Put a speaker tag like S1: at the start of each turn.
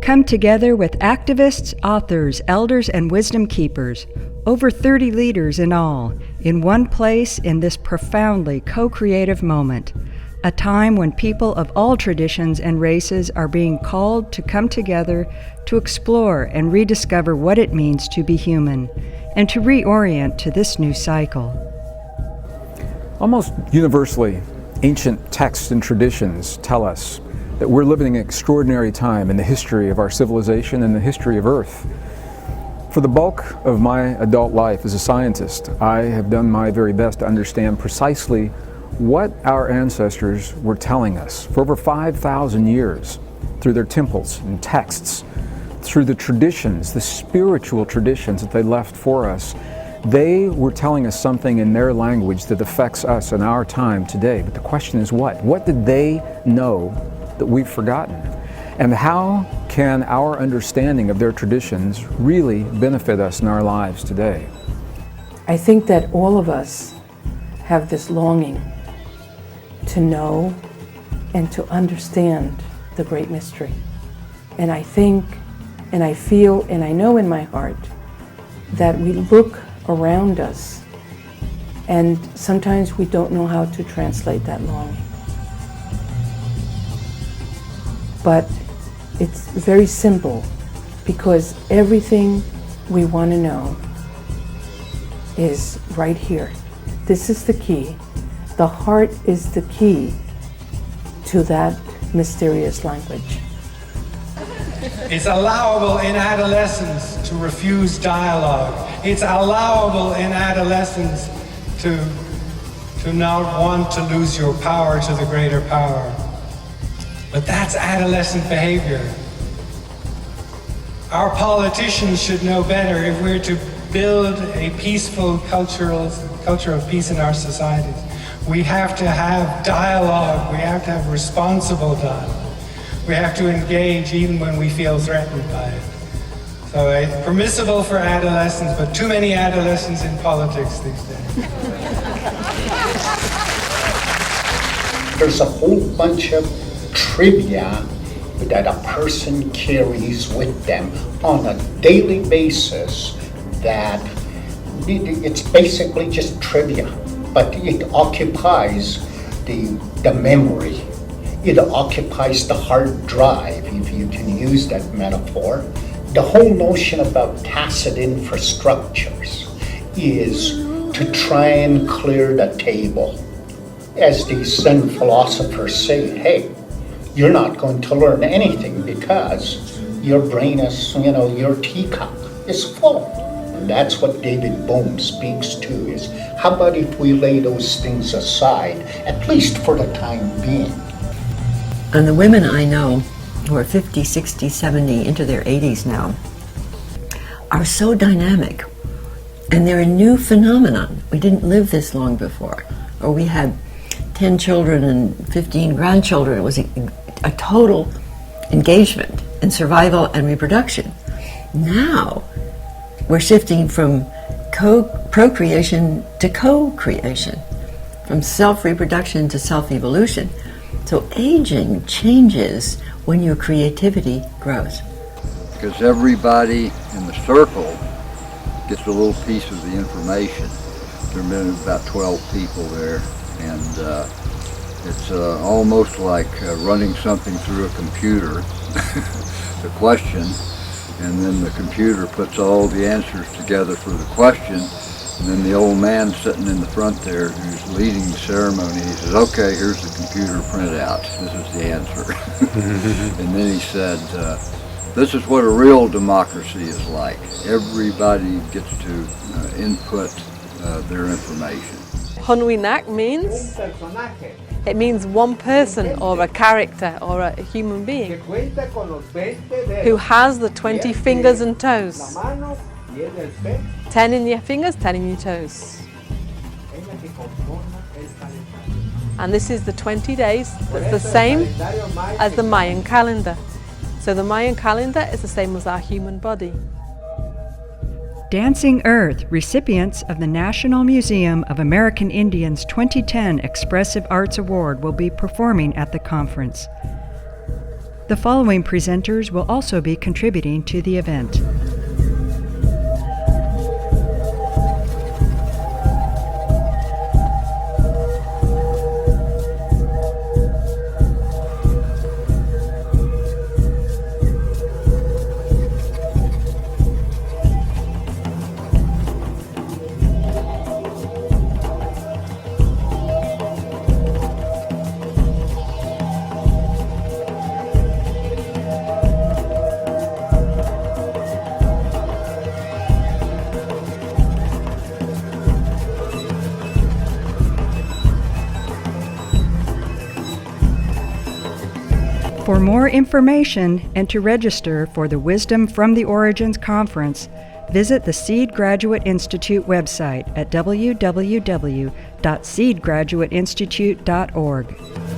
S1: come together with activists, authors, elders, and wisdom keepers, over 30 leaders in all, in one place in this profoundly co-creative moment, a time when people of all traditions and races are being called to come together to explore and rediscover what it means to be human, and to reorient to this new cycle.
S2: Almost universally, ancient texts and traditions tell us that we're living an extraordinary time in the history of our civilization and the history of Earth. For the bulk of my adult life as a scientist, I have done my very best to understand precisely what our ancestors were telling us for over 5,000 years through their temples and texts, through the traditions, the spiritual traditions that they left for us. They were telling us something in their language that affects us in our time today. But the question is what? What did they know that we've forgotten? And how can our understanding of their traditions really benefit us in our lives today?
S3: I think that all of us have this longing to know and to understand the great mystery. And I think, and I feel, and I know in my heart that we look around us and sometimes we don't know how to translate that longing. But it's very simple, because everything we want to know is right here. This is the key. The heart is the key to that mysterious language.
S4: It's allowable in adolescence to refuse dialogue. It's allowable in adolescence to not want to lose your power to the greater power. But that's adolescent behavior. Our politicians should know better if we're to build a peaceful culture of peace in our societies. We have to have dialogue. We have to have responsible dialogue. We have to engage even when we feel threatened by it. So permissible for adolescents, but too many adolescents in politics these days.
S5: There's a whole bunch of trivia that a person carries with them on a daily basis that it's basically just trivia, but it occupies the memory. It occupies the hard drive, if you can use that metaphor. The whole notion about tacit infrastructures is to try and clear the table. As these Zen philosophers say, hey, you're not going to learn anything because your brain is, your teacup is full. And that's what David Bohm speaks to, is how about if we lay those things aside, at least for the time being.
S6: And the women I know who are 50, 60, 70, into their 80s now, are so dynamic. And they're a new phenomenon. We didn't live this long before. Or we had 10 children and 15 grandchildren. It was a total engagement in survival and reproduction. Now, we're shifting from procreation to co-creation, from self-reproduction to self-evolution. So aging changes when your creativity grows.
S7: Because everybody in the circle gets a little piece of the information. There have been about 12 people there, and it's almost like running something through a computer, the question, and then the computer puts all the answers together for the question, and then the old man sitting in the front there who's leading the ceremony, he says, okay, here's the computer printout, this is the answer. And then he said, this is what a real democracy is like. Everybody gets to input their information.
S8: Hunwinak means one person or a character or a human being who has the 20 fingers and toes. 10 in your fingers, 10 in your toes. And this is the 20 days that's the same as the Mayan calendar. So the Mayan calendar is the same as our human body.
S1: Dancing Earth, recipients of the National Museum of American Indians 2010 Expressive Arts Award, will be performing at the conference. The following presenters will also be contributing to the event. For more information and to register for the Wisdom from the Origins Conference, visit the Seed Graduate Institute website at www.seedgraduateinstitute.org.